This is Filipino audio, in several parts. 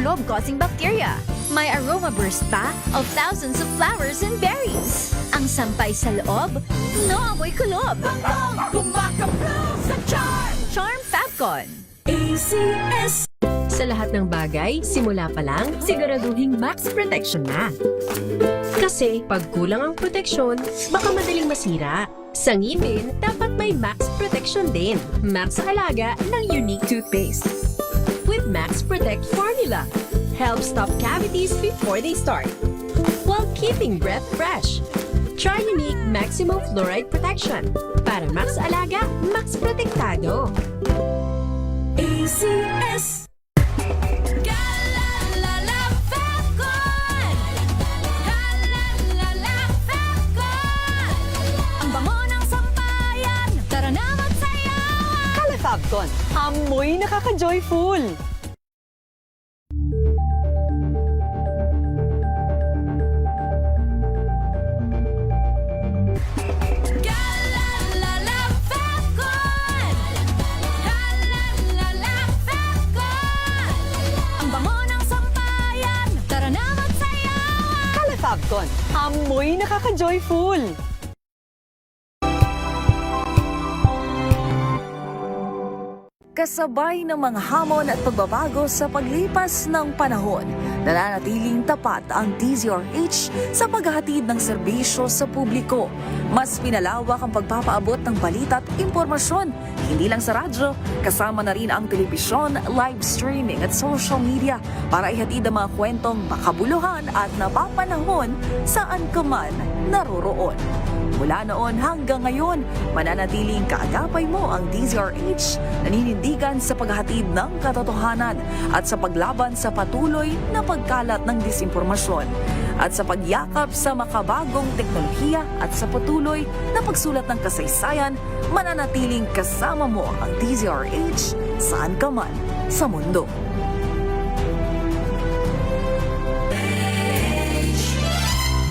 kulob causing bacteria. May aroma burst pa of thousands of flowers and berries. Ang sampay sa loob, no amoy kulob. Kumakablog sa Charm! Charm Fabcon. ACS. Sa lahat ng bagay, simula pa lang, siguraduhing max protection na. Kasi pag kulang ang proteksyon, baka madaling masira. Sa ngipin, dapat may max protection din. Max sa alaga ng Unique Toothpaste. With Max Protect Formula, helps stop cavities before they start, while keeping breath fresh. Try Unique Maximum Fluoride Protection. Para max alaga, max protektado. ACS. Fabcon, amoy nakaka-joyful! Ang bango ng sampayan, tara na magsayawan! Kala Fabcon, amoy nakaka-joyful! Kasabay ng mga hamon at pagbabago sa paglipas ng panahon, nananatiling tapat ang DZRH sa paghahatid ng serbisyo sa publiko. Mas pinalawak ang pagpapaabot ng balita at impormasyon, hindi lang sa radyo, kasama na rin ang telebisyon, live streaming at social media para ihatid ang mga kwentong makabuluhan at napapanahon saan ka man naroroon. Mula noon hanggang ngayon, mananatiling kaagapay mo ang DZRH, naninindigan sa paghahatid ng katotohanan at sa paglaban sa patuloy na pagkalat ng disinformasyon at sa pagyakap sa makabagong teknolohiya at sa patuloy na pagsulat ng kasaysayan, mananatiling kasama mo ang DZRH saan ka man sa mundo.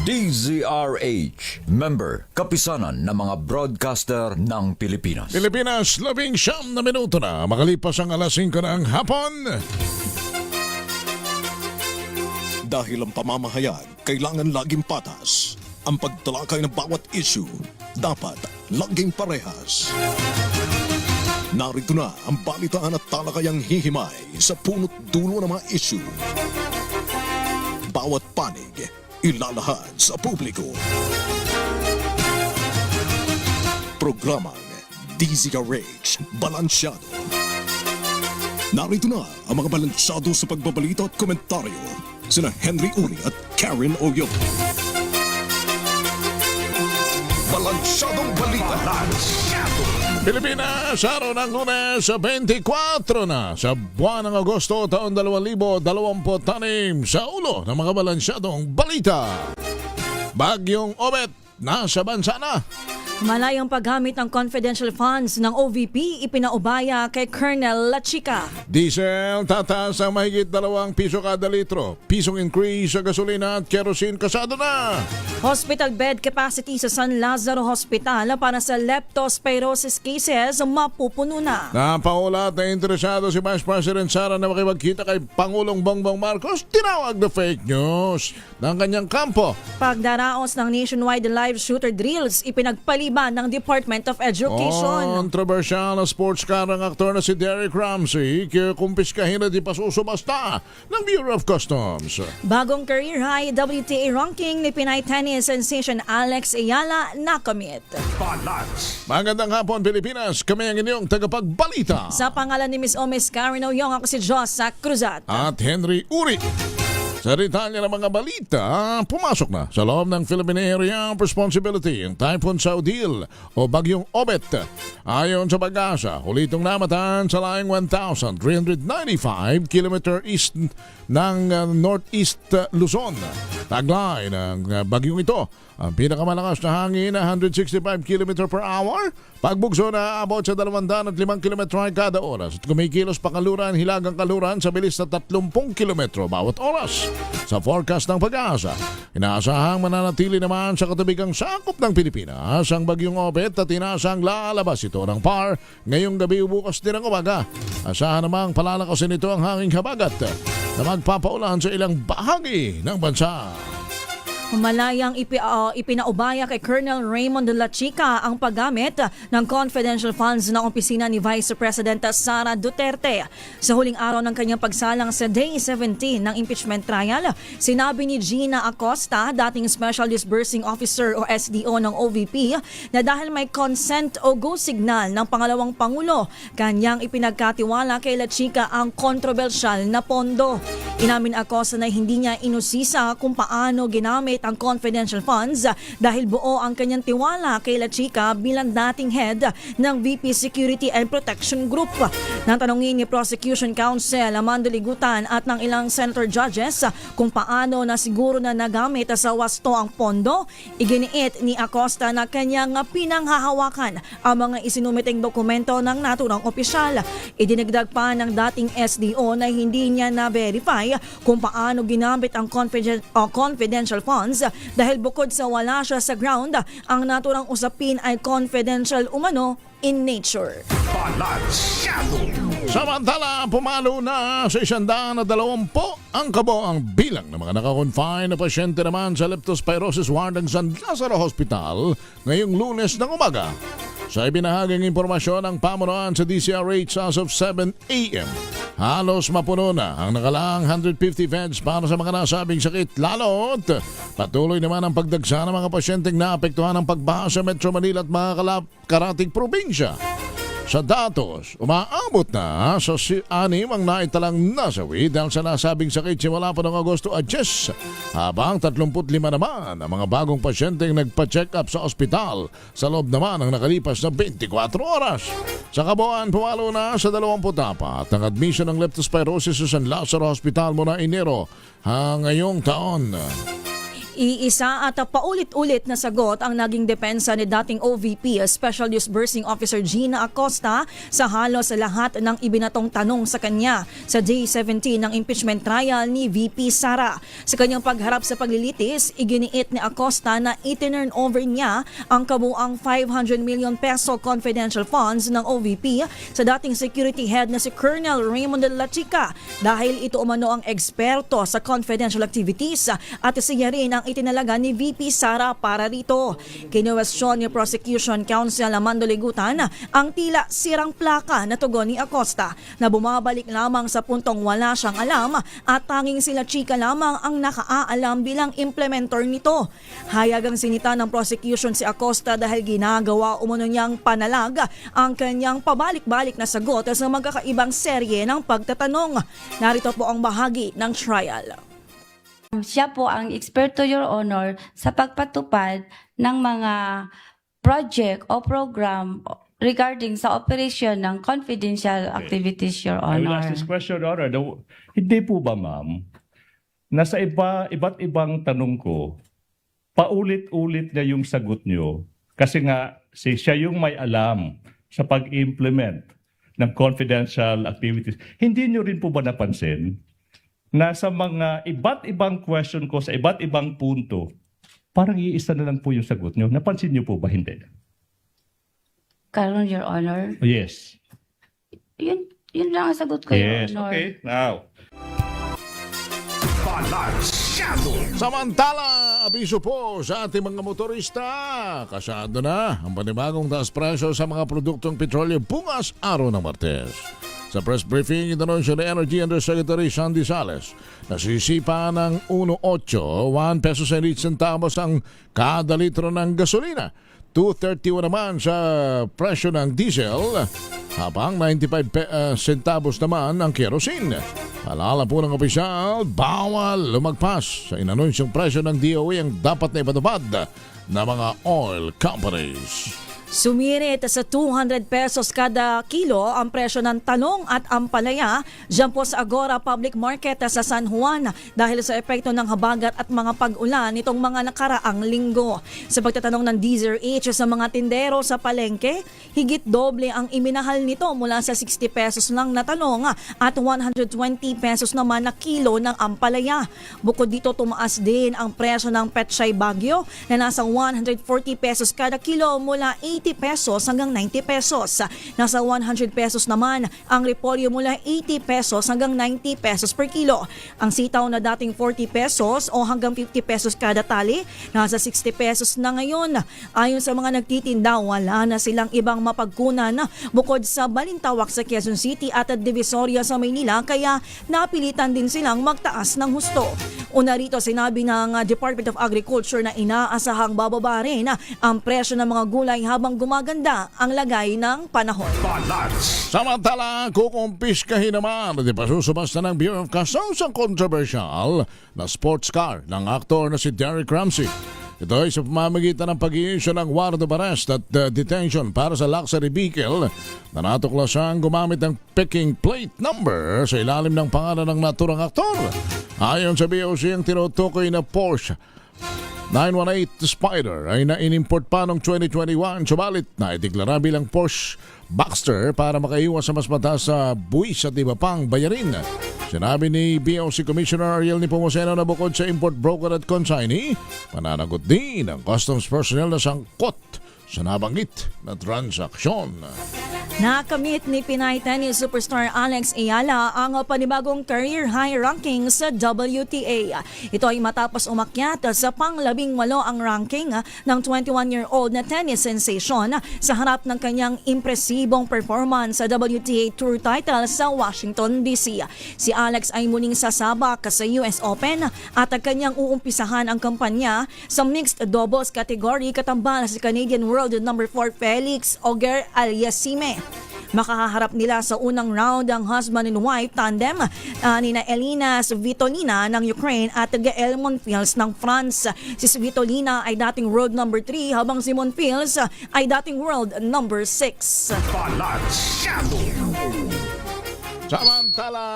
DZRH, member, kapisanan ng mga broadcaster ng Pilipinas. Pilipinas, 19 na minuto na. Makalipas ang alas 5 ng hapon. Dahil ang pamamahayag kailangan laging patas. Ang pagtalakay ng bawat issue dapat laging parehas. Narito na ang balitaan at talakayang hihimay sa punot dulo ng mga issue. Bawat panig ilalahad sa publiko. Programang DZRH Balansyado. Narito na ang mga balansyado sa pagbabalita at komentaryo sina Henry Uri at Karen Oyong. Balansyadong balita. Pilipinas, araw ng Lunes, 24 na sa buwan ng Agosto taon 2026 sa ulo ng mga balansyadong balita. Bagyong Obet, nasa bansa na. Malayang paggamit ng confidential funds ng OVP ipinaubaya kay Colonel Lachica. Diesel, tataas ang mahigit 2 piso kada litro. Pisong increase sa gasolina at kerosene kasado na. Hospital bed capacity sa San Lazaro Hospital para sa leptospirosis cases mapupuno na. Napaulat na interesado si Vice President Sara na makipagkita kay Pangulong Bongbong Marcos. Tinawag na fake news ng kanyang kampo. Pagdaraos ng nationwide live shooter drills ipinagpaliban ng Department of Education. Controversial na sports car ang aktor na si Derek Ramsey kumpiskahin at ipasusubasta ng Bureau of Customs. Bagong career high WTA ranking ni Pinay tennis sensation Alex Ayala nakamit. Magandang hapon Pilipinas, kami ang inyong tagapagbalita. Sa pangalan ni Miss Omis Karen Oyong, ako si Josa Cruzat. At Henry Uri. Sa detalye ng mga balita, pumasok na sa loob ng Philippine Area of Responsibility ang Typhoon Saudil o Bagyong Obet. Ayon sa Pag-asa, huli itong namatan sa laing 1,395 km east ng northeast Luzon. Taglay ng bagyong ito, ang pinakamalakas na hangin na 165 km per hour. Pagbugso na abot sa 205 km kada oras at kumikilos pakaluran hilagang kaluran sa bilis na 30 km bawat oras. Sa forecast ng Pag-asa, inaasahang mananatili naman sa katubigang sakop ng Pilipinas ang bagyong Obet at inaasahang lalabas ito ng PAR ngayong gabi o bukas din ang umaga. Asahan namang palalakasin ito ang hanging habagat na magpapaulan sa ilang bahagi ng bansa. Malayang ipinaubaya kay Colonel Raymond La Chica ang paggamit ng confidential funds ng opisina ni Vice President Sara Duterte. Sa huling araw ng kanyang pagsalang sa Day 17 ng impeachment trial, sinabi ni Gina Acosta, dating Special Disbursing Officer o SDO ng OVP, na dahil may consent o go signal ng pangalawang Pangulo, kanyang ipinagkatiwala kay La Chica ang kontrobersyal na pondo. Inamin Acosta na hindi niya inusisa kung paano ginamit ang confidential funds dahil buo ang kanyang tiwala kay La Chica bilang dating head ng VP Security and Protection Group. Natanungin ni Prosecution Counsel Amando Ligutan at ng ilang senator judges kung paano na siguro na nagamit sa wasto ang pondo, iginiit ni Acosta na kanyang pinanghahawakan ang mga isinumiting dokumento ng naturang opisyal. Idinagdag pa ng dating SDO na hindi niya na-verify kung paano ginamit ang confidential funds dahil bukod sa wala siya sa ground, ang naturang usapin ay confidential umano in nature. Samantala, pumalo na sa 120 ang kabuang bilang ng mga nakakonfine na pasyente naman sa leptospirosis ward ng San Lazaro Hospital ngayong Lunes ng umaga. Sa ibinahaging impormasyon ng pamunuan sa DCRH as of 7 a.m., halos mapuno na ang nakalaang 150 beds para sa mga nasabing sakit. Lalo't patuloy naman ang pagdagsa ng mga pasyenteng naapektuhan ng pagbaha sa Metro Manila at mga karating probinsya. Sa datos, umaabot na sa 6 ang naitalang nasawi dahil sa nasabing sakit simula pa noong Agosto 10, habang 35 naman ang mga bagong pasyenteng nagpa-check up sa ospital sa loob naman ng nakalipas na 24 oras. Sa kabuuan, pumalo na sa 24 ang admission ng leptospirosis sa San Lazaro Hospital mula Enero ngayong taon. Iisa at paulit-ulit na sagot ang naging depensa ni dating OVP Special Disbursing Officer Gina Acosta sa halos lahat ng ibinatong tanong sa kanya sa Day 17 ng impeachment trial ni VP Sara. Sa kanyang pagharap sa paglilitis, iginiit ni Acosta na itinurn over niya ang kabuang 500 million peso confidential funds ng OVP sa dating security head na si Colonel Raymond La Chica dahil ito umano ang eksperto sa confidential activities at siya rin ang itinalaga ni VP Sara para rito. Kinuwestiyon ni Prosecution Counsel Amando Ligutan ang tila sirang plaka na tugon ni Acosta na bumabalik lamang sa puntong wala siyang alam at tanging sila Chica lamang ang nakaaalam bilang implementor nito. Hayagang sinita ng prosecution si Acosta dahil ginagawa umano niyang panalag ang kanyang pabalik-balik na sagot sa magkakaibang serye ng pagtatanong. Narito po ang bahagi ng trial. Siya po ang eksperto, Your Honor, sa pagpatupad ng mga project o program regarding sa operation ng confidential activities, Your I will Honor. ask this question, Your Honor. Hindi po ba, ma'am, na sa iba't ibang tanong ko, paulit-ulit na yung sagot nyo kasi nga siya yung may alam sa pag-implement ng confidential activities. Hindi nyo rin po ba napansin na sa mga iba't ibang question ko sa iba't ibang punto, parang iisa na lang po yung sagot nyo. Napansin nyo po ba? Hindi. Karon, Your Honor. Yes. Yun lang ang sagot ko, Your Yes. Honor. Okay. Now. Samantala, abiso po sa ating mga motorista. Kasado na ang panibagong taas presyo sa mga produktong petrolyo bukas araw ng Martes. Sa press briefing, inanunsyo ni Energy Undersecretary Sandy Sales na sisipa ng 1.8, 1 pesos and 8 centavos ang kada litro ng gasolina. 2.31 naman sa presyo ng diesel, habang 95 centavos naman ang kerosene. Alala po ng opisyal, bawal lumagpas sa inanunsyong presyo ng DOE ang dapat na ipatupad ng mga oil companies. Sumirit sa 200 pesos kada kilo ang presyo ng talong at ampalaya dyan po sa Agora Public Market sa San Juan dahil sa epekto ng habagat at mga pag-ulan nitong mga nakaraang linggo. Sa pagtatanong ng DZRH sa mga tindero sa palengke, higit doble ang iminahal nito mula sa 60 pesos lang na talong at 120 pesos naman na kilo ng ampalaya. Bukod dito, tumaas din ang presyo ng Pechay Baguio na nasa 140 pesos kada kilo mula 80 pesos hanggang 90 pesos. Nasa 100 pesos naman ang repolyo mula 80 pesos hanggang 90 pesos per kilo. Ang sitaw na dating 40 pesos o hanggang 50 pesos kada tali, nasa 60 pesos na ngayon. Ayon sa mga nagtitinda, wala na silang ibang mapagkunan bukod sa Balintawak sa Quezon City at Divisoria sa Maynila, kaya napilitan din silang magtaas ng husto. Una rito, sinabi ng Department of Agriculture na inaasahang bababa rin ang presyo ng mga gulay habang gumaganda ang lagay ng panahon. Samantala, kukumpiskahin naman at ipasusubasta ng Bureau of Customs ang controversial na sports car ng aktor na si Derek Ramsey. Ito ay sa pamamagitan ng pag-i-issue ng warrant of arrest at detention para sa luxury vehicle na natuklasang gumamit ng picking plate number sa ilalim ng pangalan ng naturang aktor. Ayon sa BOC, ang tinutukoy na Porsche 918 Spider ay na-inimport pa noong 2021, subalit na ideklara bilang Porsche Boxster para makaiwas sa mas mataas sa buwis at iba pang bayarin. Sinabi ni BOC Commissioner Ariel Nepomuceno na bukod sa import broker at consignee, pananagot din ang customs personnel na sangkot sa nabanggit na transaksyon. Nakamit ni Pinay tennis superstar Alex Ayala ang panibagong career high ranking sa WTA. Ito ay matapos umakyat sa pang-18 ang ranking ng 21-year-old na tennis sensation sa harap ng kanyang impresibong performance sa WTA Tour title sa Washington, D.C. Si Alex ay muling sasabak sa US Open at kanyang uumpisahan ang kampanya sa mixed doubles category katambal si Canadian World number 4 Felix Auger-Aliassime. Makaharap nila sa unang round ang husband and wife tandem nina Elina Svitolina ng Ukraine at Gael Monfils ng France. Si Svitolina ay dating world number 3 habang si Monfils ay dating world number 6. Samantala,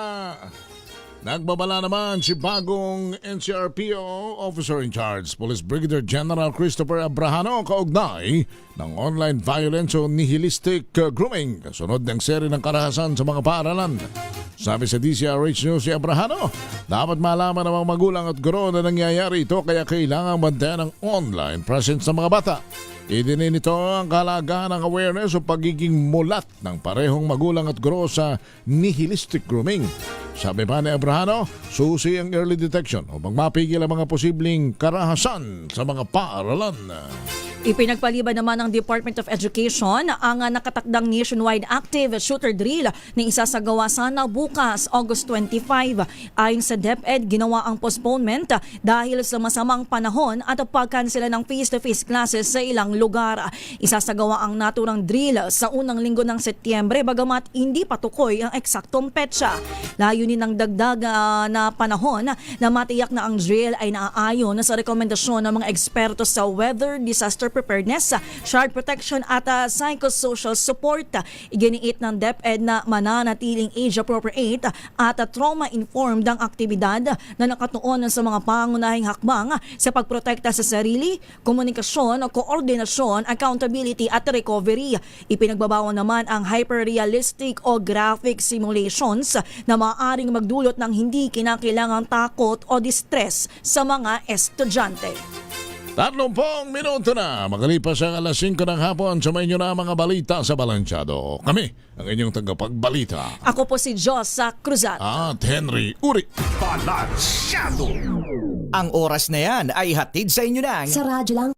nagbabala naman si bagong NCRPO Officer in Charge, Police Brigadier General Christopher Abrahano, kaugnay ng online violence o nihilistic grooming kasunod ng seri ng karahasan sa mga paaralan. Sabi sa DCRH News si Abrahano, dapat malaman ng mga magulang at guro na nangyayari ito kaya kailangan bantayan ang online presence ng mga bata. Idinin nito ang kahalagahan ng awareness o pagiging mulat ng parehong magulang at guro sa nihilistic grooming. Sabi pa ni Abrahano, susi ang early detection upang mapigil ang mga posibleng karahasan sa mga paaralan. Ipinagpaliban naman ng Department of Education ang nakatakdang nationwide active shooter drill na isasagawa sana bukas, August 25. Ayon sa DepEd, ginawa ang postponement dahil sa masamang panahon at pagkansela ng face-to-face classes sa ilang lugar. Isasagawa ang naturang drill sa unang linggo ng Setyembre bagamat hindi patukoy ang eksaktong petsa. Layunin ng dagdag na panahon na matiyak na ang drill ay naaayon sa rekomendasyon ng mga eksperto sa weather, disaster preparedness, child protection at psychosocial support. Iginiit ng DepEd na mananatiling age-appropriate at trauma-informed ang aktibidad na nakatuon sa mga pangunahing hakbang sa pagprotekta sa sarili, komunikasyon, koordinasyon, accountability at recovery. Ipinagbabawal naman ang hyper-realistic o graphic simulations na maaaring magdulot ng hindi kinakailangang takot o distress sa mga estudyante. 30 minuto na makalipas ang alas 5 ng hapon. Samayin nyo na mga balita sa Balansyado. Kami ang inyong tagapagbalita. Ako po si Josa Cruzat. At Henry Uri. Ang oras na yan ay hatid sa inyo ng Sa radyo lang